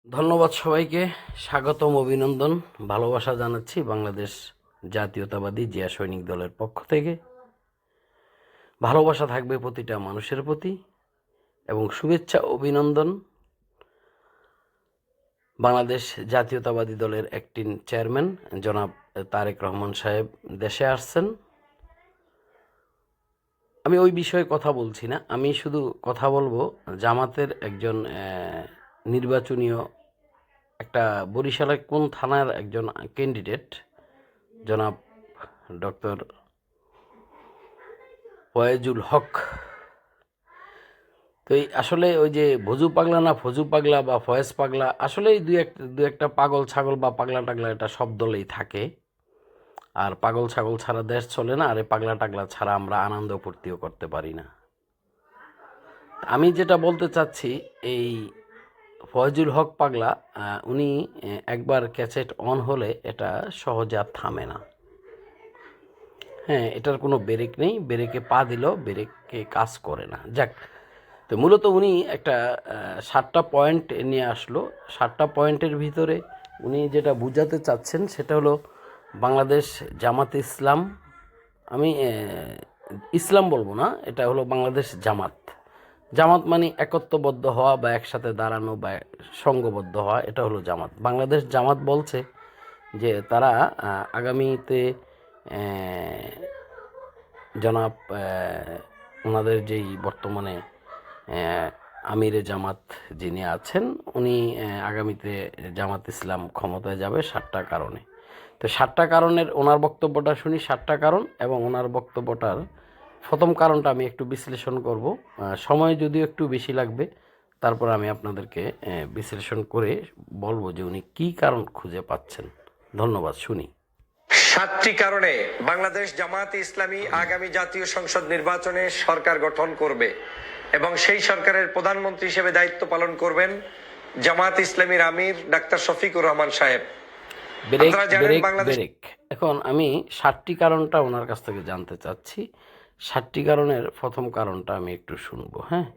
ধন্যবাদ সবাইকে, স্বাগতম, অভিনন্দন, ভালোবাসা জানাচ্ছি বাংলাদেশ জাতীয়তাবাদী জিয়া সৈনিক দলের পক্ষ থেকে। ভালোবাসা থাকবে প্রতিটা মানুষের প্রতি এবং শুভেচ্ছা অভিনন্দন বাংলাদেশ জাতীয়তাবাদী দলের অ্যাক্টিং চেয়ারম্যান জনাব তারেক রহমান সাহেব দেশে আসছেন। আমি ওই বিষয়ে কথা বলছি না, আমি শুধু কথা বলবো জামাতের একজন নির্বাচনীয় একটা বরিশালের কোন থানার একজন ক্যান্ডিডেট জনাব ডক্টর ফয়েজুল হক। তো এই আসলে ওই যে ভজু পাগলা না ফজু পাগলা বা ফয়েজ পাগলা, আসলে দু একটা পাগল ছাগল বা পাগলা টাগলা এটা সব দলেই থাকে। আর পাগল ছাগল ছাড়া দেশ চলে না, আর এই পাগলা টাগলা ছাড়া আমরা আনন্দ ফুর্তিও করতে পারি না। আমি যেটা বলতে চাচ্ছি, এই ফয়জুল হক পাগলা উনি একবার ক্যাসেট অন হলে এটা সহজে আর থামে না। হ্যাঁ, এটার কোনো ব্রেক নেই, ব্রেকে পা দিলেও ব্রেকে কাজ করে না। যাক, তো মূলত উনি একটা 7টা পয়েন্ট নিয়ে আসলো। 7টা পয়েন্টের ভিতরে উনি যেটা বুঝাতে চাচ্ছেন সেটা হলো বাংলাদেশ জামাত ইসলাম, আমি ইসলাম বলবো না, এটা হলো বাংলাদেশ জামাত। জামাত মানে একত্ববদ্ধ হওয়া বা একসাথে দাঁড়ানো বা সঙ্গবদ্ধ হওয়া, এটা হলো জামাত। বাংলাদেশ জামাত বলছে যে তারা আগামীতে জনাব ওনাদের যেই বর্তমানে আমিরে জামাত যিনি আছেন, উনি আগামীতে জামাত ইসলাম ক্ষমতায় যাবে 7টা কারণে। তো 7টা কারণের ওনার বক্তব্যটা শুনি, 7টা কারণ, এবং ওনার বক্তব্যটার প্রথম কারণটা আমি একটু বিশ্লেষণ করব। সময় যদিও একটু বেশি লাগবে, তারপর আমি আপনাদেরকে বিশ্লেষণ করে বলবো যে উনি কী কারণ খুঁজে পাচ্ছেন। ধন্যবাদ, শুনি। 7টি কারণে বাংলাদেশ জামায়াতে ইসলামী আগামী জাতীয় সংসদ নির্বাচনে সরকার গঠন করবে এবং সেই সরকারের প্রধানমন্ত্রী হিসেবে দায়িত্ব পালন করবেন জামায়াত ইসলামীর আমির ডাক্তার শফিকুর রহমান সাহেব। ব্রেক। এখন আমি 7টি কারণটা ওনার কাছ থেকে জানতে চাচ্ছি। 7টি কারণের প্রথম কারণটা আমি একটু শুনবো। হ্যাঁ,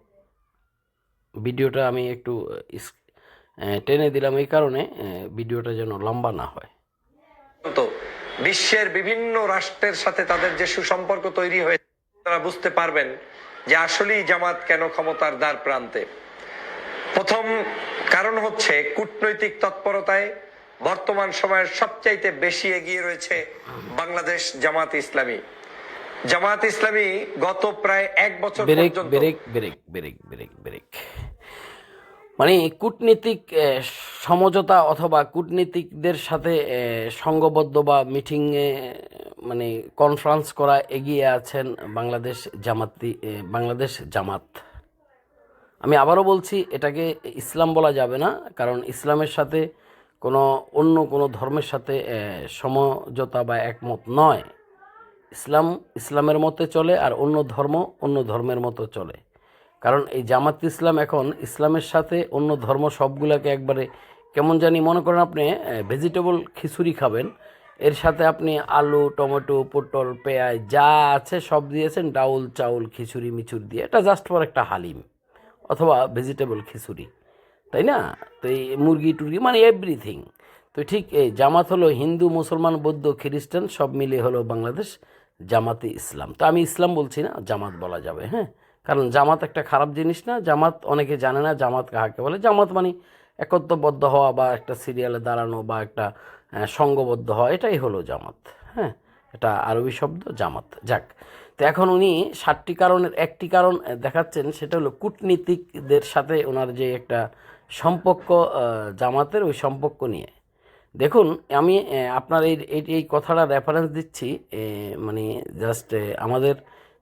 ভিডিওটা আমি একটু টেনে দিলাম এই কারণে ভিডিওটা যেন লম্বা না হয়। বিশ্বের বিভিন্ন রাষ্ট্রের সাথে তাদের যে সুসম্পর্ক তৈরি হয়েছে, তারা বুঝতে পারবেন যে আসলেই জামাত কেন ক্ষমতার দ্বার প্রান্তে। প্রথম কারণ হচ্ছে কূটনৈতিক তৎপরতায় বর্তমান সময়ের সবচাইতে বেশি এগিয়ে রয়েছে বাংলাদেশ জামাত ইসলামী। জামাত ইসলামী গত প্রায় 1 বছর পর্যন্ত ব্রেক মানে কূটনীতিক সমঝোতা অথবা কূটনীতিকদের সাথে সংঘবদ্ধ বা মিটিংয়ে মানে কনফারেন্স করা এগিয়ে আছেন বাংলাদেশ জামাত। আমি আবারও বলছি, এটাকে ইসলাম বলা যাবে না, কারণ ইসলামের সাথে অন্য কোনো ধর্মের সাথে সমঝোতা বা একমত নয়। ইসলামের মতে চলে, আর অন্য ধর্ম অন্য ধর্মের মতো চলে। কারণ এই জামাত ইসলাম এখন ইসলামের সাথে অন্য ধর্ম সবগুলোকে একবারে কেমন জানি, মনে করেন আপনি ভেজিটেবল খিচুড়ি খাবেন, এর সাথে আপনি আলু, টমেটো, পটল, পেঁয়াজ যা আছে সব দিয়েছেন, ডাউল চাউল খিচুড়ি মিচুড়ি দিয়ে, এটা জাস্ট ফর একটা হালিম অথবা ভেজিটেবল খিচুড়ি, তাই না? তো এই মুরগি টুরগি মানে এভরিথিং। তো ঠিক এই জামাত হলো হিন্দু, মুসলমান, বৌদ্ধ, খ্রিস্টান সব মিলিয়ে হলো বাংলাদেশ জামাতে ইসলাম। তো আমি ইসলাম বলছি না, জামাত বলা যাবে। হ্যাঁ, কারণ জামাত একটা খারাপ জিনিস না। জামাত অনেকে জানে না জামাত কাকে বলে। জামাত মানে একত্রবদ্ধ হওয়া বা একটা সিরিয়ালে দাঁড়ানো বা একটা সঙ্গবদ্ধ হওয়া, এটাই হলো জামাত। হ্যাঁ, এটা আরবি শব্দ জামাত। যাক, তো এখন উনি 7টি কারণের একটি কারণ দেখাচ্ছেন, সেটা হলো কূটনীতিকদের সাথে ওনার যে একটা সম্পর্ক, জামাতের ওই সম্পর্ক নিয়ে। দেখুন, আমি আপনার এই কথাটা রেফারেন্স দিচ্ছি, মানে জাস্ট আমাদের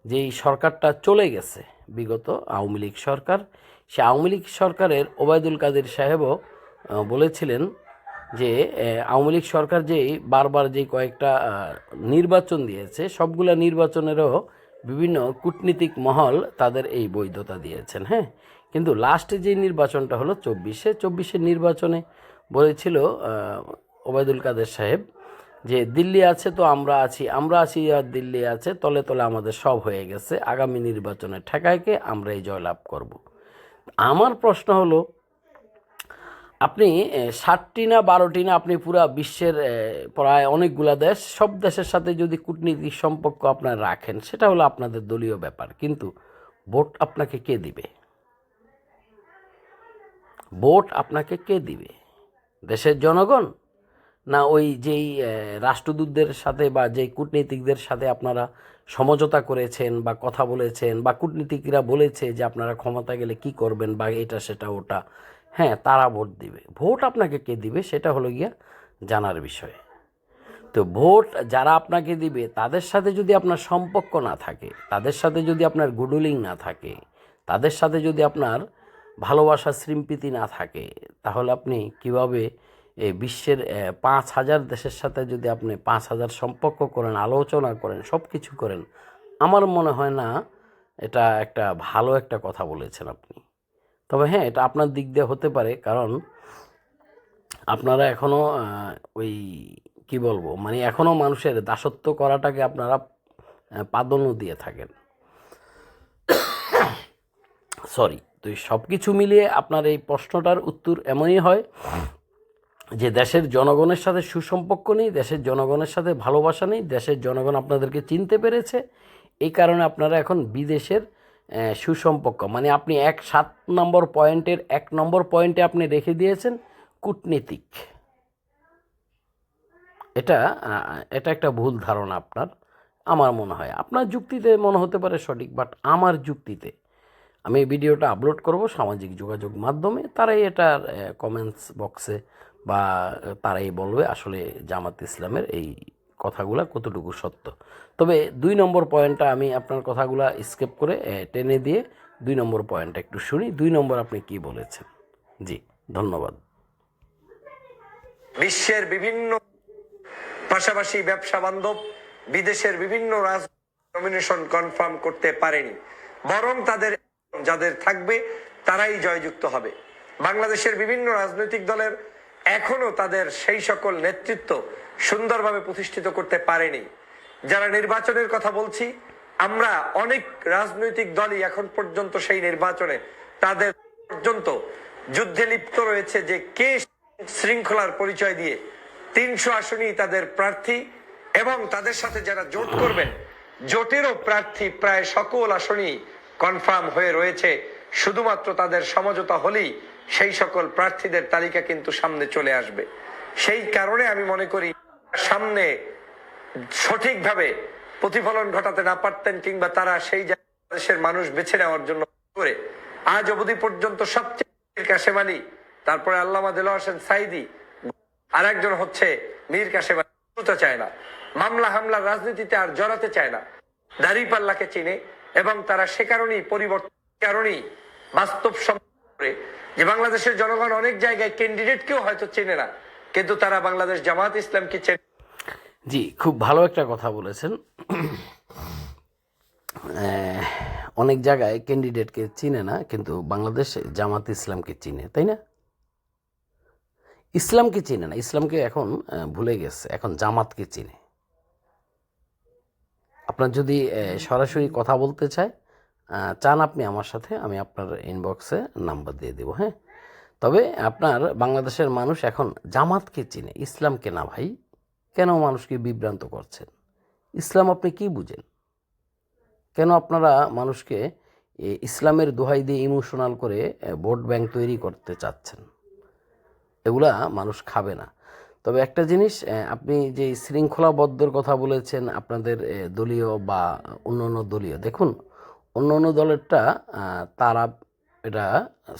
যেই সরকারটা চলে গেছে বিগত আওয়ামী লীগ সরকার, সে আওয়ামী লীগ সরকারের ওবায়দুল কাদের সাহেবও বলেছিলেন যে আওয়ামী লীগ সরকার যেই বারবার যেই কয়েকটা নির্বাচন দিয়েছে, সবগুলা নির্বাচনেরও বিভিন্ন কূটনীতিক মহল তাদের এই বৈধতা দিয়েছেন। হ্যাঁ, কিন্তু লাস্টে যে নির্বাচনটা হলো 24-এর নির্বাচনে বলেছিল ওবায়দুল কাদের সাহেব যে দিল্লি আছে তো আমরা আছি, আর দিল্লি আছে, তলে তলে আমাদের সব হয়ে গেছে, আগামী নির্বাচনে ঠেকাইকে আমরা এই জয়লাভ করব। আমার প্রশ্ন হলো, আপনি 7টি না 12টি না, আপনি পুরা বিশ্বের প্রায় অনেকগুলা দেশ, সব দেশের সাথে যদি কূটনীতিক সম্পর্ক আপনার রাখেন, সেটা হলো আপনাদের দলীয় ব্যাপার, কিন্তু ভোট আপনাকে কে দিবে? ভোট আপনাকে কে দিবে? দেশের জনগণ, না ওই যেই রাষ্ট্রদূতদের সাথে বা যেই কূটনীতিকদের সাথে আপনারা সমঝোতা করেছেন বা কথা বলেছেন, বা কূটনীতিকরা বলেছে যে আপনারা ক্ষমতা গেলে কি করবেন বা এটা সেটা ওটা, হ্যাঁ, তারা ভোট দিবে। ভোট আপনাকে কে দিবে সেটা হলো গিয়া জানার বিষয়। তো ভোট যারা আপনাকে দিবে তাদের সাথে যদি আপনার সম্পর্ক না থাকে, তাদের সাথে যদি আপনার গুডউইলিং না থাকে, তাদের সাথে যদি আপনার ভালোবাসা স্মৃতি না থাকে, তাহলে আপনি কিভাবে এই বিশ্বের 5,000 দেশের সাথে যদি আপনি 5,000 সম্পর্ক করেন, আলোচনা করেন, সব কিছু করেন, আমার মনে হয় না এটা একটা ভালো একটা কথা বলেছেন আপনি। তবে হ্যাঁ, এটা আপনার দিক দিয়ে হতে পারে, কারণ আপনারা এখনও ওই কি বলবো, মানে এখনও মানুষের দাসত্ব করাটাকে আপনারা প্রাধান্য দিয়ে থাকেন। সরি। তো এই সব কিছু মিলিয়ে আপনার এই প্রশ্নটার উত্তর এমনই হয় যে দেশের জনগণের সাথে সুসম্পর্ক নেই, দেশের জনগণের সাথে ভালোবাসা নেই, দেশের জনগণ আপনাদেরকে চিনতে পেরেছে, এই কারণে আপনারা এখন বিদেশের সুসম্পর্ক, মানে আপনি 7 নম্বর পয়েন্টের 1 নম্বর পয়েন্টে আপনি রেখে দিয়েছেন কূটনীতিক। এটা এটা একটা ভুল ধারণা আপনার। আমার মনে হয় আপনার যুক্তিতে মনে হতে পারে সঠিক, বাট আমার যুক্তিতে, আমি এই ভিডিওটা আপলোড করব সামাজিক যোগাযোগ মাধ্যমে, তারাই এটার কমেন্টস বক্সে বা তারাই বলবে আসলে জামাত ইসলামের এই কথাগুলা কতটুকু সত্য। তবে 2 নম্বর পয়েন্টটা আমি আপনার কথাগুলা স্কিপ করে টেনে দিয়ে 2 নম্বর পয়েন্টটা একটু শুনি। 2 নম্বর আপনি কি বলেছেন? জি, ধন্যবাদ। বিশ্বের বিভিন্ন পাশাপাশি ব্যবসা বান্ধব বিদেশের বিভিন্ন নমিনেশন কনফার্ম করতে পারেনি, বরং তাদের যাদের থাকবে তারাই জয়যুক্ত হবে। বাংলাদেশের বিভিন্ন রাজনৈতিক দলের এখনো তাদের সেই সকল নেতৃত্ব সুন্দরভাবে প্রতিষ্ঠিত করতে পারেনি। যারা নির্বাচনের কথা বলছি, আমরা অনেক রাজনৈতিক দলই এখন পর্যন্ত সেই নির্বাচনে তাদের পর্যন্ত যুদ্ধে লিপ্ত রয়েছে যে কে শৃঙ্খলার পরিচয় দিয়ে 300 আসনই তাদের প্রার্থী, এবং তাদের সাথে যারা জোট করবেন জোটেরও প্রার্থী প্রায় সকল আসনই কনফার্ম হয়ে রয়েছে। শুধুমাত্র তাদের সমঝোতা হলেই সেই সকল প্রার্থীদের তালিকা কিন্তু সামনে চলে আসবে। সেই কারণে আমি মনে করি সামনে সঠিকভাবে প্রতিফলন ঘটাতে না পারতেন, কিংবা তারা সেই দেশের মানুষ বেছে নেওয়ার জন্য করে আজ অবধি পর্যন্ত সবচেয়ে কাশেম আলী, তারপরে আল্লামা দেলোয়ার হোসেন সাইদি, আর একজন হচ্ছে মীর কাশেম আলী, চায় না, মামলা হামলার রাজনীতিতে আর জড়াতে চায় না, দাঁড়িপাল্লাকে চিনে, এবং তারা সে কারণেই পরিবর্তন কারণেই বাস্তব করে যে বাংলাদেশের জনগণ অনেক জায়গায় ক্যান্ডিডেটকেও হয়তো চেনে না, কিন্তু তারা বাংলাদেশ জামাত ইসলামকে চেনে। জি, খুব ভালো একটা কথা বলেছেন। অনেক জায়গায় ক্যান্ডিডেটকে চিনে না, কিন্তু বাংলাদেশে জামাত ইসলামকে চিনে, তাই না? ইসলামকে চিনে না, ইসলামকে এখন ভুলে গেছে, এখন জামাতকে চিনে। আপনার যদি সরাসরি কথা বলতে চান আপনি আমার সাথে, আমি আপনার ইনবক্সে নাম্বার দিয়ে দেবো, হ্যাঁ। তবে আপনার বাংলাদেশের মানুষ এখন জামাতকে চিনে, ইসলামকে না ভাই। কেন মানুষকে বিভ্রান্ত করছেন? ইসলাম আপনি কি বুঝেন? কেন আপনারা মানুষকে ইসলামের দোহাই দিয়ে ইমোশনাল করে ভোট ব্যাংক তৈরি করতে চাচ্ছেন? এগুলা মানুষ খাবে না। তবে একটা জিনিস, আপনি যে শৃঙ্খলাবদ্ধর কথা বলেছেন আপনাদের দলীয় বা অন্য দলীয়, দেখুন অন্য দলেরটা তারা এটা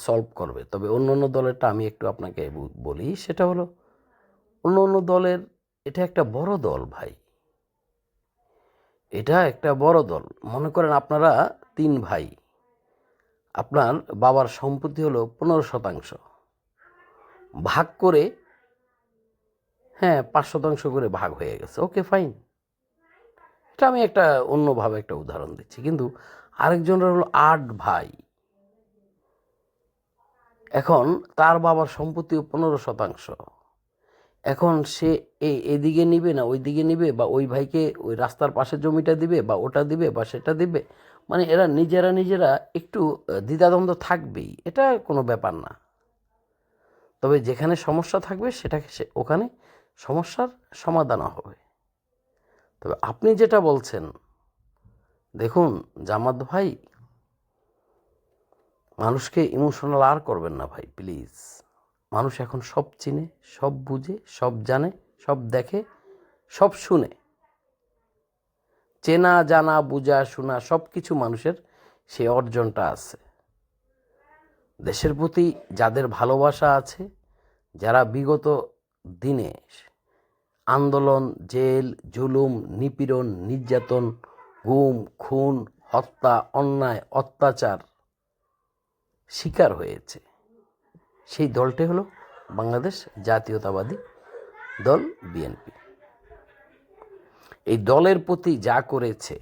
সলভ করবে, তবে অন্য দলেরটা আমি একটু আপনাকে বলি, সেটা হলো অন্য দলের এটা একটা বড় দল ভাই, এটা একটা বড় দল। মনে করেন আপনারা 3 ভাই, আপনার বাবার সম্পত্তি হলো 15%, ভাগ করে, হ্যাঁ 5% করে ভাগ হয়ে গেছে, ওকে ফাইন। এটা আমি একটা অন্যভাবে একটা উদাহরণ দিচ্ছি, কিন্তু আরেকজনের হলো 8 ভাই, এখন তার বাবার সম্পত্তি 15%, এখন সে এদিকে নিবে না ওই দিকে নিবে, বা ওই ভাইকে ওই রাস্তার পাশে জমিটা দিবে, বা ওটা দিবে বা সেটা দিবে, মানে এরা নিজেরা একটু দ্বিধাদ্বন্দ্ব থাকবেই, এটা কোনো ব্যাপার না। তবে যেখানে সমস্যা থাকবে সেটাকে ওখানে সমস্যার সমাধানও হবে। তবে আপনি যেটা বলছেন, দেখুন জামাত ভাই, মানুষকে ইমোশনাল আর করবেন না ভাই, প্লিজ। মানুষ এখন সব চিনে, সব বুঝে, সব জানে, সব দেখে, সব শুনে। চেনা জানা বুঝা শোনা সব কিছু মানুষের সেই অর্জনটা আছে। দেশের প্রতি যাদের ভালোবাসা আছে, যারা বিগত দিনে আন্দোলন, জেল, জুলুম, নিপীড়ন, নির্যাতন, গুম, খুন, হত্যা, অন্যায়, অত্যাচার শিকার হয়েছে, সেই দলটি হলো বাংলাদেশ জাতীয়তাবাদী দল, বিএনপি। এই দলের প্রতি যা করেছে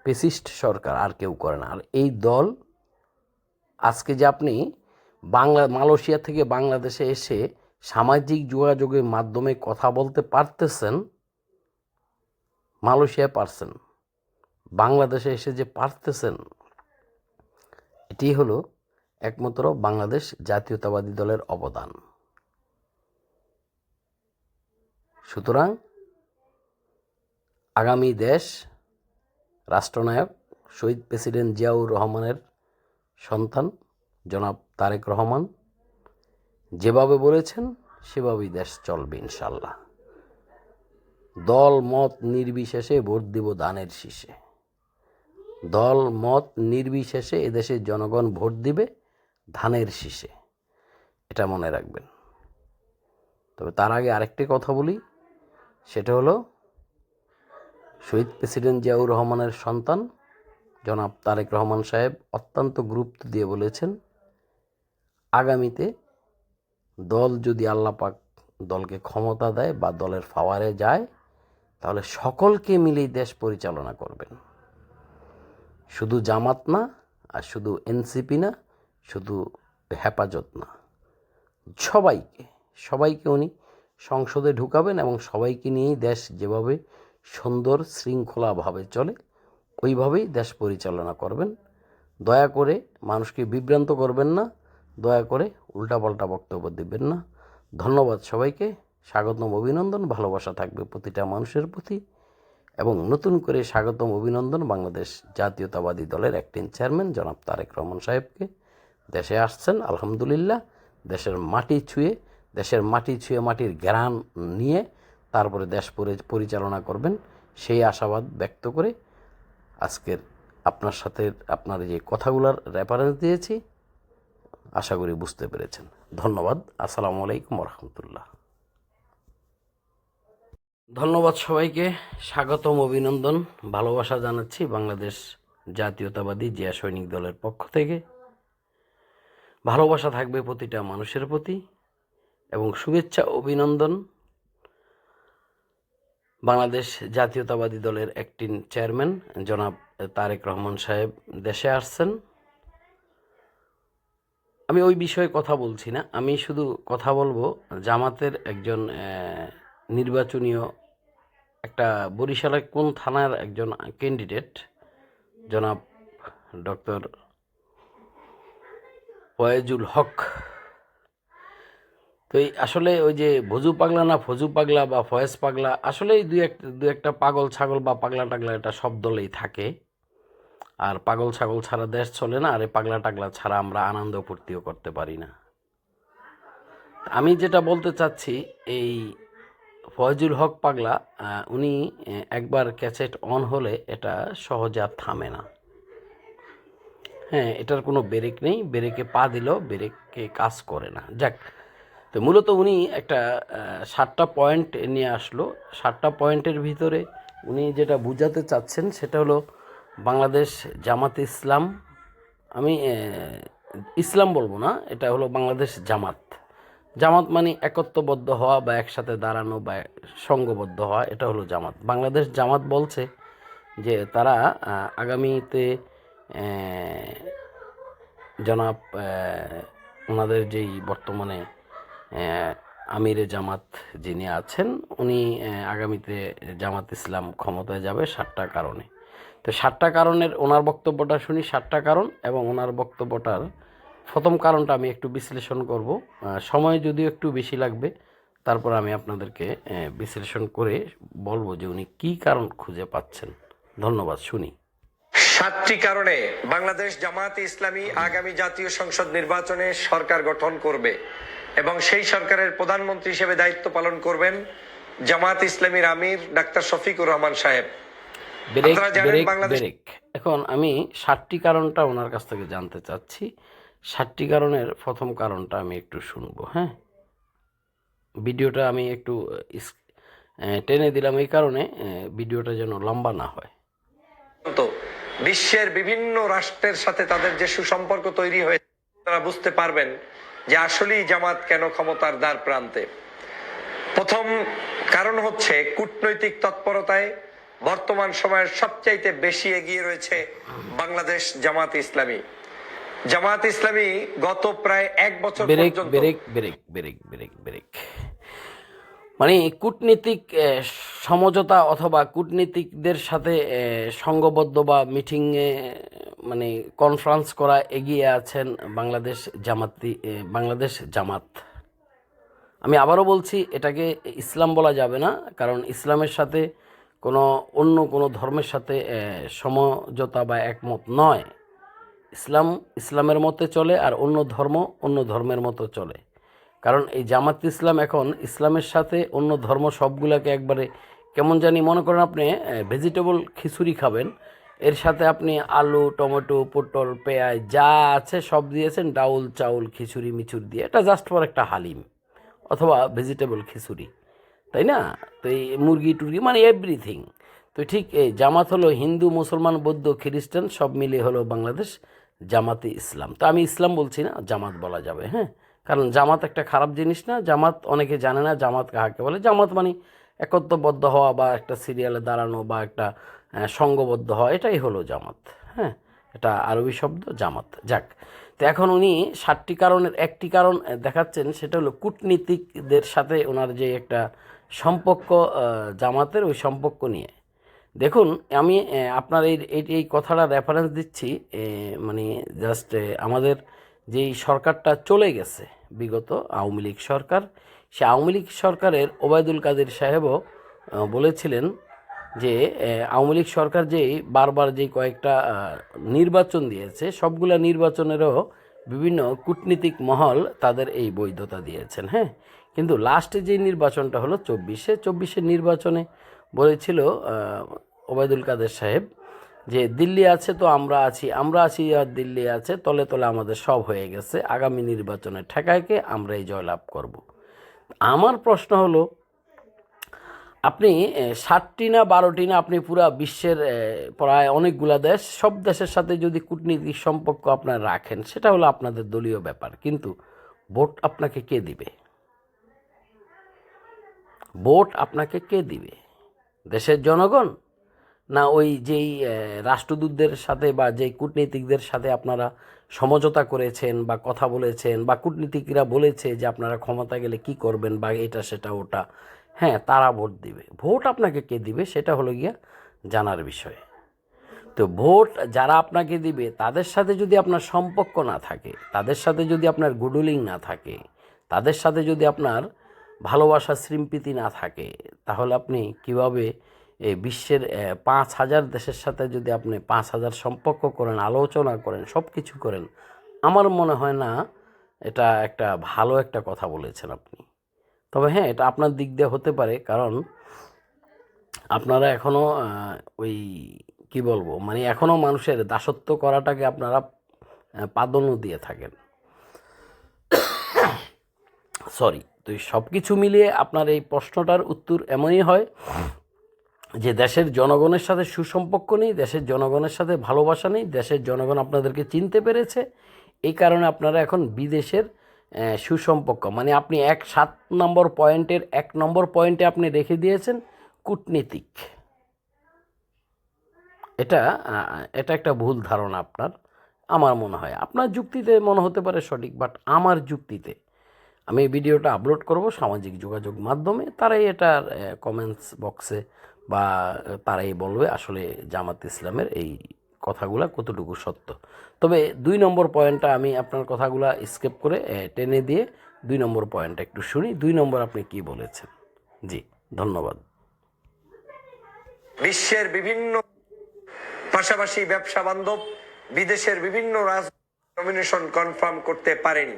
ফ্যাসিস্ট সরকার আর কেউ করে না। আর এই দল আজকে যে আপনি মালয়েশিয়া থেকে বাংলাদেশে এসে সামাজিক যোগাযোগের মাধ্যমে কথা বলতে পারতেছেন, মালয়েশিয়ায় পারছেন, বাংলাদেশে এসে যে পারতেছেন, এটি হলো একমাত্র বাংলাদেশ জাতীয়তাবাদী দলের অবদান। সুতরাং আগামী দেশ রাষ্ট্রনায়ক শহীদ প্রেসিডেন্ট জিয়াউর রহমানের সন্তান জনাব তারেক রহমান যেভাবে বলেছেন সেভাবেই দেশ চলবে ইনশাল্লাহ। দল মত নির্বিশেষে ভোট দিব ধানের শীষে। দল মত নির্বিশেষে এদেশের জনগণ ভোট দিবে ধানের শীষে, এটা মনে রাখবেন। তবে তার আগে আরেকটি কথা বলি, সেটা হলো শহীদ প্রেসিডেন্ট জিয়াউর রহমানের সন্তান জনাব তারেক রহমান সাহেব অত্যন্ত গুরুত্ব দিয়ে বলেছেন, আগামীতে দল যদি আল্লাহ পাক দলকে ক্ষমতা দেয় বা দলের পাওয়ারে যায়, তাহলে সকলকে মিলেই দেশ পরিচালনা করবেন। শুধু জামাত না, আর শুধু এনসিপি না, শুধু হেফাজত না, সবাইকে উনি সংসদে ঢুকাবেন এবং সবাইকে নিয়েই দেশ যেভাবে সুন্দর শৃঙ্খলাভাবে চলে ওইভাবেই দেশ পরিচালনা করবেন। দয়া করে মানুষকে বিভ্রান্ত করবেন না, দয়া করে উল্টাপাল্টা বক্তব্য দেবেন না। ধন্যবাদ সবাইকে, স্বাগতম, অভিনন্দন, ভালোবাসা থাকবে প্রতিটা মানুষের প্রতি। এবং নতুন করে স্বাগতম, অভিনন্দন বাংলাদেশ জাতীয়তাবাদী দলের অ্যাক্টিং চেয়ারম্যান জনাব তারেক রহমান সাহেবকে। দেশে আসছেন আলহামদুলিল্লাহ, দেশের মাটি ছুঁয়ে মাটির ঘ্রাণ নিয়ে তারপরে দেশ পরিচালনা করবেন, সেই আশাবাদ ব্যক্ত করে আজকের আপনার সাথে আপনার যে কথাগুলোর রেফারেন্স দিয়েছি আশা করি বুঝতে পেরেছেন। ধন্যবাদ। আসসালামু আলাইকুম রহমতুল্লাহ। ধন্যবাদ সবাইকে, স্বাগতম, অভিনন্দন, ভালোবাসা জানাচ্ছি বাংলাদেশ জাতীয়তাবাদী জিয়া সৈনিক দলের পক্ষ থেকে। ভালোবাসা থাকবে প্রতিটা মানুষের প্রতি এবং শুভেচ্ছা অভিনন্দন বাংলাদেশ জাতীয়তাবাদী দলের অ্যাক্টিং চেয়ারম্যান জনাব তারেক রহমান সাহেব দেশে আসছেন। আমি ওই বিষয়ে কথা বলছি না, আমি শুধু কথা বলবো জামাতের একজন নির্বাচনীয় একটা বরিশালের কোন থানার একজন ক্যান্ডিডেট জনাব ডক্টর ফয়েজুল হক। তো এই আসলে ওই যে ভজু পাগলা না ফজু পাগলা বা ফয়েজ পাগলা, আসলে দু একটা পাগল ছাগল বা পাগলা টাগলা এটা সব দলেই থাকে। আর পাগল ছাগল ছাড়া দেশ চলে না, আর এই পাগলা টাগলা ছাড়া আমরা আনন্দ ফুর্তিও করতে পারি না। আমি যেটা বলতে চাচ্ছি, এই ফয়জুল হক পাগলা উনি একবার ক্যাসেট অন হলে এটা সহজে আর থামে না। হ্যাঁ, এটার কোনো ব্রেক নেই, ব্রেকে পা দিলেও ব্রেকে কাজ করে না। যাক, তো মূলত উনি একটা 7টা পয়েন্ট নিয়ে আসলো। 7টা পয়েন্টের ভিতরে উনি যেটা বুঝাতে চাচ্ছেন সেটা হলো বাংলাদেশ জামাতে ইসলাম, আমি ইসলাম বলবো না, এটা হলো বাংলাদেশ জামাত। জামাত মানে একত্ববদ্ধ হওয়া বা একসাথে দাঁড়ানো বা সংঘবদ্ধ হওয়া, এটা হলো জামাত। বাংলাদেশ জামাত বলছে যে তারা আগামীতে জনাব ওনাদের যেই বর্তমানে আমিরে জামাত যিনি আছেন, উনি আগামীতে জামাত ইসলাম ক্ষমতায় যাবে 7টা কারণে। তো 7টা কারণের ওনার বক্তব্যটা শুনি, 7টা কারণ এবং ওনার বক্তব্যটার প্রথম কারণটা আমি একটু বিশ্লেষণ করব, সময় যদিও একটু বেশি লাগবে, তারপর আমি আপনাদেরকে বিশ্লেষণ করে বলবো যে উনি কী কারণ খুঁজে পাচ্ছেন। ধন্যবাদ, শুনি। 7টি কারণে বাংলাদেশ জামায়াতে ইসলামী আগামী জাতীয় সংসদ নির্বাচনে সরকার গঠন করবে এবং সেই সরকারের প্রধানমন্ত্রী হিসেবে দায়িত্ব পালন করবেন জামায়াত ইসলামীর আমির ডাক্তার শফিকুর রহমান সাহেব। ব্রেক আপনারা জানেন ব্রেক বাংলাদেশ ব্রেক। এখন আমি 7টি কারণটা ওনার কাছ থেকে জানতে চাচ্ছি। 7টি কারণের প্রথম কারণটা আমি একটু শুনবো। হ্যাঁ, ভিডিওটা আমি একটু টেনে দিলাম এই কারণে ভিডিওটা যেন লম্বা না হয়। তো বিশ্বের বিভিন্ন রাষ্ট্রের সাথে তাদের যে সুসম্পর্ক তৈরি হয়েছে তারা বুঝতে পারবেন যে আসলেই জামাত কেন ক্ষমতার দ্বার প্রান্তে। প্রথম কারণ হচ্ছে কূটনৈতিক তৎপরতায় বর্তমান সময়ের সবচাইতে বেশি এগিয়ে রয়েছে বাংলাদেশ জামাত ইসলামী। জামাত ইসলামী গত প্রায় 1 বছর ব্রেক পর্যন্ত break break break break break. মানে কূটনীতিক সমঝোতা অথবা কূটনীতিকদের সাথে সংঘবদ্ধ বা মিটিংয়ে মানে কনফারেন্স করা এগিয়ে আছেন বাংলাদেশ জামাত। আমি আবারও বলছি, এটাকে ইসলাম বলা যাবে না, কারণ ইসলামের সাথে অন্য কোনো ধর্মের সাথে সমঝোতা বা একমত নয়। ইসলামের মতে চলে, আর অন্য ধর্ম অন্য ধর্মের মতো চলে। কারণ এই জামাত ইসলাম এখন ইসলামের সাথে অন্য ধর্ম সবগুলোকে একবারে কেমন জানি, মনে করেন আপনি ভেজিটেবল খিচুড়ি খাবেন, এর সাথে আপনি আলু, টমেটো, পটল, পেঁয়াজ যা আছে সব দিয়েছেন, ডাউল চাউল খিচুড়ি মিচুর দিয়ে, এটা জাস্ট ফর একটা হালিম অথবা ভেজিটেবল খিচুড়ি, তাই না? তো এই মুরগি টুরগি মানে এভরিথিং। তো ঠিক এই জামাত হলো হিন্দু, মুসলমান, বৌদ্ধ, খ্রিস্টান সব মিলিয়ে হলো বাংলাদেশ জামাতে ইসলাম। তো আমি ইসলাম বলছি না, জামাত বলা যাবে। হ্যাঁ, কারণ জামাত একটা খারাপ জিনিস না। জামাত অনেকে জানে না জামাত কাহাকে বলে। জামাত মানে একত্রবদ্ধ হওয়া বা একটা সিরিয়ালে দাঁড়ানো বা একটা সঙ্গবদ্ধ হওয়া, এটাই হলো জামাত। হ্যাঁ, এটা আরবি শব্দ জামাত। যাক, তো এখন উনি 7টি কারণের একটি কারণ দেখাচ্ছেন, সেটা হলো কূটনীতিকদের সাথে ওনার যে একটা সম্পর্ক, জামাতের ওই সম্পর্ক নিয়ে। দেখুন, আমি আপনার এই কথাটা রেফারেন্স দিচ্ছি, মানে জাস্ট আমাদের যেই সরকারটা চলে গেছে বিগত আওয়ামী লীগ সরকার, সে আওয়ামী লীগ সরকারের ওবায়দুল কাদের সাহেবও বলেছিলেন যে আওয়ামী লীগ সরকার যেই বারবার যেই কয়েকটা নির্বাচন দিয়েছে, সবগুলা নির্বাচনেরও বিভিন্ন কূটনীতিক মহল তাদের এই বৈধতা দিয়েছেন। হ্যাঁ, কিন্তু লাস্টে যে নির্বাচনটা হলো 24-এ নির্বাচনে বলেছিল ওবায়দুল কাদের সাহেব যে দিল্লি আছে তো আমরা আছি, আর দিল্লি আছে, তলে তলে আমাদের সব হয়ে গেছে, আগামী নির্বাচনে ঠেকাইকে আমরাই জয়লাভ করব। আমার প্রশ্ন হলো, আপনি 7টি না 12টি না, আপনি পুরা বিশ্বের প্রায় অনেকগুলা দেশ, সব দেশের সাথে যদি কূটনীতিক সম্পর্ক আপনারা রাখেন, সেটা হলো আপনাদের দলীয় ব্যাপার, কিন্তু ভোট আপনাকে কে দিবে? ভোট আপনাকে কে দিবে? দেশের জনগণ, না ওই যেই রাষ্ট্রদূতদের সাথে বা যেই কূটনীতিকদের সাথে আপনারা সমঝোতা করেছেন বা কথা বলেছেন, বা কূটনীতিকরা বলেছে যে আপনারা ক্ষমতা গেলে কি করবেন বা এটা সেটা ওটা, হ্যাঁ, তারা ভোট দিবে। ভোট আপনাকে কে দিবে সেটা হলো গিয়া জানার বিষয়। তো ভোট যারা আপনাকে দিবে তাদের সাথে যদি আপনার সম্পর্ক না থাকে, তাদের সাথে যদি আপনার গুডউইলিং না থাকে, তাদের সাথে যদি আপনার ভালোবাসা স্মৃতি না থাকে, তাহলে আপনি কিভাবে এই বিশ্বের 5,000 দেশের সাথে যদি আপনি 5,000 সম্পর্ক করেন, আলোচনা করেন, সব কিছু করেন, আমার মনে হয় না এটা একটা ভালো একটা কথা বলেছেন আপনি। তবে হ্যাঁ, এটা আপনার দিক দিয়ে হতে পারে, কারণ আপনারা এখনও ওই কি বলবো, মানে এখনও মানুষের দাসত্ব করাটাকে আপনারা প্রাধান্য দিয়ে থাকেন। সরি। তো সব কিছু মিলিয়ে আপনার এই প্রশ্নটার উত্তর এমনই হয় যে দেশের জনগণের সাথে সুসম্পর্ক নেই, দেশের জনগণের সাথে ভালোবাসা নেই, দেশের জনগণ আপনাদেরকে চিনতে পেরেছে, এই কারণে আপনারা এখন বিদেশের সুসম্পর্ক, মানে আপনি 7 নম্বর পয়েন্টের 1 নম্বর পয়েন্টে আপনি রেখে দিয়েছেন কূটনীতিক। এটা একটা ভুল ধারণা আপনার। আমার মনে হয় আপনার যুক্তিতে মনে হতে পারে সঠিক, বাট আমার যুক্তিতে, আমি এই ভিডিওটা আপলোড করব সামাজিক যোগাযোগ মাধ্যমে, তারাই এটার কমেন্টস বক্সে বা তারাই বলবে আসলে জামাত ইসলামের এই কথাগুলা কতটুকু সত্য। তবে 2 নম্বর পয়েন্টটা আমি আপনার কথাগুলা স্কিপ করে টেনে দিয়ে 2 নম্বর পয়েন্টটা একটু শুনি। 2 নম্বর আপনি কি বলেছেন? জি, ধন্যবাদ। বিশ্বের বিভিন্ন পাশাপাশি ব্যবসা বান্ধব বিদেশের বিভিন্ন নমিনেশন কনফার্ম করতে পারেনি,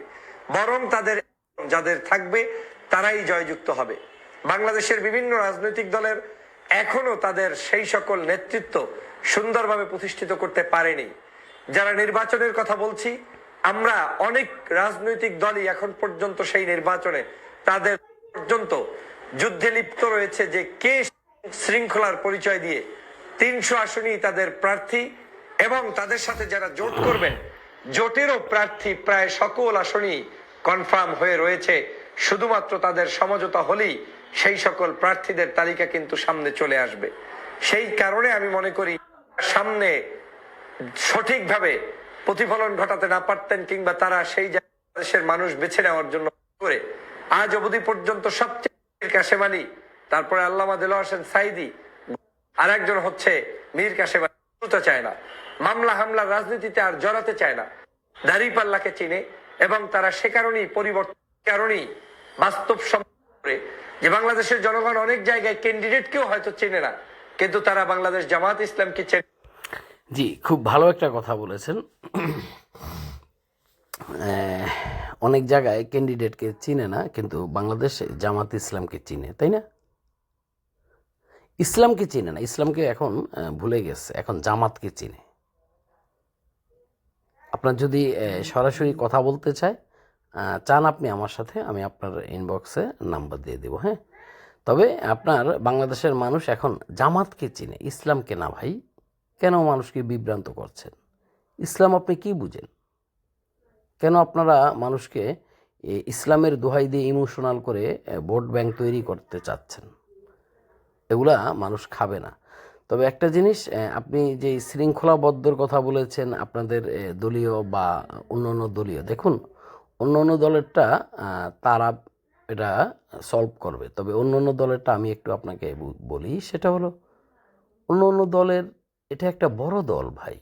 বরং তাদের যাদের থাকবে তারাই জয়যুক্ত হবে। বাংলাদেশের বিভিন্ন রাজনৈতিক দলের এখনো তাদের সেই সকল নেতৃত্ব সুন্দরভাবে প্রতিষ্ঠিত করতে পারেনি। যারা নির্বাচনের কথা বলছি, আমরা অনেক রাজনৈতিক দলই এখন পর্যন্ত সেই নির্বাচনে তাদের পর্যন্ত যুদ্ধে লিপ্ত রয়েছে যে কে শৃঙ্খলার পরিচয় দিয়ে 300 আসনেই তাদের প্রার্থী এবং তাদের সাথে যারা জোট করবেন জোটেরও প্রার্থী প্রায় সকল আসনই কনফার্ম হয়ে রয়েছে। শুধুমাত্র তাদের সমঝোতা হলেই সেই সকল প্রার্থীদের তালিকা কিন্তু সামনে চলে আসবে। সেই কারণে আমি মনে করি সামনে সঠিকভাবে প্রতিফলন ঘটাতে না পারতেন, কিংবা তারা সেই দেশের মানুষ বেছে নেওয়ার জন্য করে আজ অবধি পর্যন্ত সবচেয়ে মীর কাসেম আলী, তারপরে আল্লামা দেলোয়ার হোসেন সাইদি, আর একজন হচ্ছে মীর কাসেম আলী, বলতে চায় না, মামলা হামলার রাজনীতিতে আর জড়াতে চায় না, দাঁড়িপাল্লাকে চিনে এবং তারা সে কারণেই পরিবর্তন কারণেই বাস্তব করে যে বাংলাদেশের জনগণ অনেক জায়গায় ক্যান্ডিডেটকেও হয়তো চেনে না, কিন্তু তারা বাংলাদেশ জামাত ইসলামকে চেনে। জি, খুব ভালো একটা কথা বলেছেন। অনেক জায়গায় ক্যান্ডিডেটকে চিনে না, কিন্তু বাংলাদেশ জামাত ইসলামকে চিনে, তাই না? ইসলামকে চিনে না, ইসলামকে এখন ভুলে গেছে, এখন জামাতকে চিনে। আপনার যদি সরাসরি কথা বলতে চান আপনি আমার সাথে, আমি আপনার ইনবক্সে নাম্বার দিয়ে দেবো, হ্যাঁ। তবে আপনার বাংলাদেশের মানুষ এখন জামাতকে চিনে, ইসলামকে না ভাই। কেন মানুষকে বিভ্রান্ত করছেন? ইসলাম আপনি কি বুঝেন? কেন আপনারা মানুষকে ইসলামের দোহাই দিয়ে ইমোশনাল করে ভোট ব্যাংক তৈরি করতে চাচ্ছেন? এগুলা মানুষ খাবে না। তবে একটা জিনিস, আপনি যে শৃঙ্খলাবদ্ধর কথা বলেছেন আপনাদের দলীয় বা অন্য দলীয়, দেখুন অন্য দলেরটা তারা এটা সলভ করবে, তবে অন্য দলেরটা আমি একটু আপনাকে বলি। সেটা হলো অন্য দলের এটা একটা বড় দল ভাই,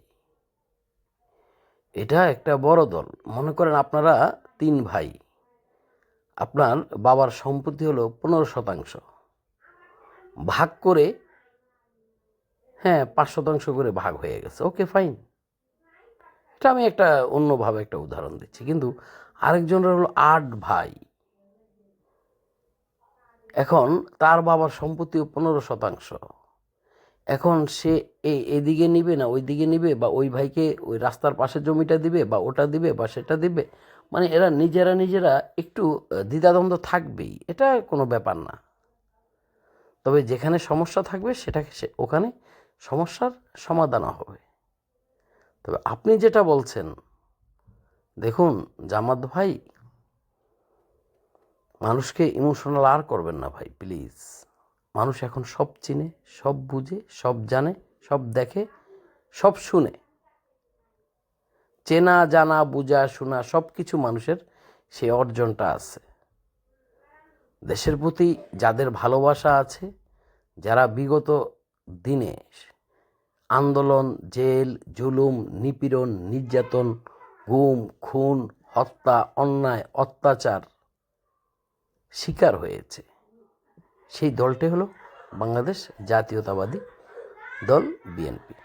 এটা একটা বড় দল। মনে করেন আপনারা 3 ভাই, আপনার বাবার সম্পত্তি হলো 15%, ভাগ করে, হ্যাঁ 5% করে ভাগ হয়ে গেছে, ওকে ফাইন। এটা আমি একটা অন্যভাবে একটা উদাহরণ দিচ্ছি। কিন্তু আরেকজনের হলো 8 ভাই, এখন তার বাবার সম্পত্তিও 15%, এখন সে এদিকে নিবে না ওই দিকে নিবে, বা ওই ভাইকে ওই রাস্তার পাশের জমিটা দিবে, বা ওটা দিবে বা সেটা দিবে, মানে এরা নিজেরা একটু দ্বিধাদ্বন্দ্ব থাকবেই, এটা কোনো ব্যাপার না। তবে যেখানে সমস্যা থাকবে সেটাকে ওখানে সমস্যার সমাধান হবে। তবে আপনি যেটা বলছেন, দেখুন জামাত ভাই, মানুষকে ইমোশনাল আর করবেন না ভাই প্লিজ। মানুষ এখন সব চিনে, সব বুঝে, সব জানে, সব দেখে, সব শুনে। চেনা জানা বুঝা শোনা সব কিছু মানুষের সেই অর্জনটা আছে। দেশের প্রতি যাদের ভালোবাসা আছে, যারা বিগত দিনে আন্দোলন, জেল, জুলুম, নিপীড়ন, নির্যাতন, গুম, খুন, হত্যা, অন্যায়, অত্যাচার শিকার হয়েছে, সেই দলটি হলো বাংলাদেশ জাতীয়তাবাদী দল, বিএনপি।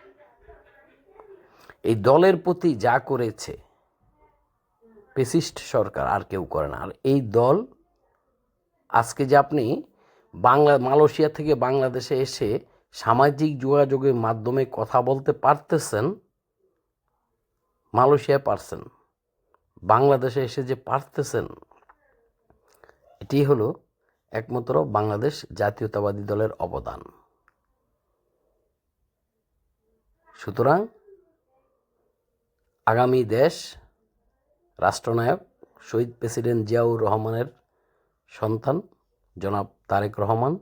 এই দলের প্রতি যা করেছে ফ্যাসিস্ট সরকার আর কেউ করে না। আর এই দল আজকে যে আপনি মালয়েশিয়া থেকে বাংলাদেশে এসে সামাজিক যোগাযোগের মাধ্যমে কথা বলতে পারতেছেন, মালয়েশিয়ায় পারছেন, বাংলাদেশে এসে যে পারতেছেন, এটি হলো একমাত্র বাংলাদেশ জাতীয়তাবাদী দলের অবদান। সুতরাং আগামী দেশ রাষ্ট্রনায়ক শহীদ প্রেসিডেন্ট জিয়াউর রহমানের সন্তান জনাব তারেক রহমান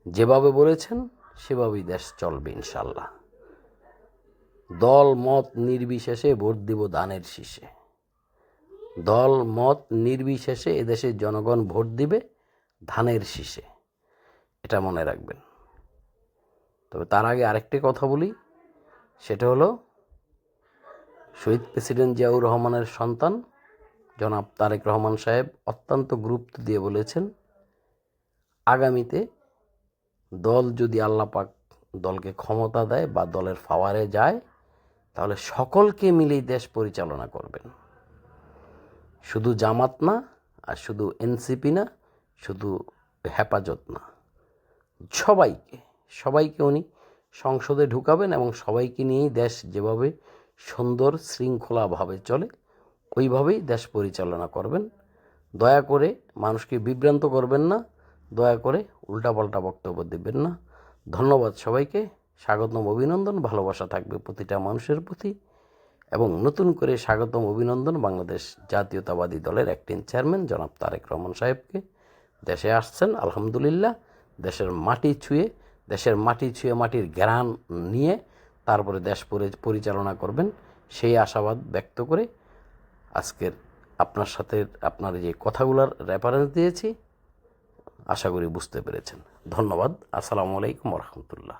যেভাবে বলেছেন সেভাবেই দেশ চলবে ইনশাল্লাহ। দল মত নির্বিশেষে ভোট দিব ধানের শীষে। দল মত নির্বিশেষে এদেশের জনগণ ভোট দিবে ধানের শীষে, এটা মনে রাখবেন। তবে তার আগে আরেকটি কথা বলি, সেটা হলো শহীদ প্রেসিডেন্ট জিয়াউর রহমানের সন্তান জনাব তারেক রহমান সাহেব অত্যন্ত গুরুত্ব দিয়ে বলেছেন, আগামীতে দল যদি আল্লাহ পাক দলকে ক্ষমতা দেয় বা দলের পাওয়ারে যায়, তাহলে সকলকে মিলেই দেশ পরিচালনা করবেন। শুধু জামাত না, আর শুধু এনসিপি না, শুধু হেফাজত না, সবাইকে উনি সংসদে ঢুকাবেন এবং সবাইকে নিয়েই দেশ যেভাবে সুন্দর শৃঙ্খলাভাবে চলে ওইভাবেই দেশ পরিচালনা করবেন। দয়া করে মানুষকে বিভ্রান্ত করবেন না, দয়া করে উল্টাপাল্টা বক্তব্য দেবেন না। ধন্যবাদ সবাইকে, স্বাগতম, অভিনন্দন, ভালোবাসা থাকবে প্রতিটা মানুষের প্রতি। এবং নতুন করে স্বাগতম, অভিনন্দন বাংলাদেশ জাতীয়তাবাদী দলের অ্যাক্টিং চেয়ারম্যান জনাব তারেক রহমান সাহেবকে। দেশে আসছেন আলহামদুলিল্লাহ, দেশের মাটি ছুঁয়ে মাটির ঘ্রাণ নিয়ে তারপরে দেশ পরিচালনা করবেন, সেই আশাবাদ ব্যক্ত করে আজকের আপনার সাথে আপনার যে কথাগুলোর রেফারেন্স দিয়েছি আশা করি বুঝতে পেরেছেন। ধন্যবাদ। আসসালামু আলাইকুম রহমতুল্লাহ।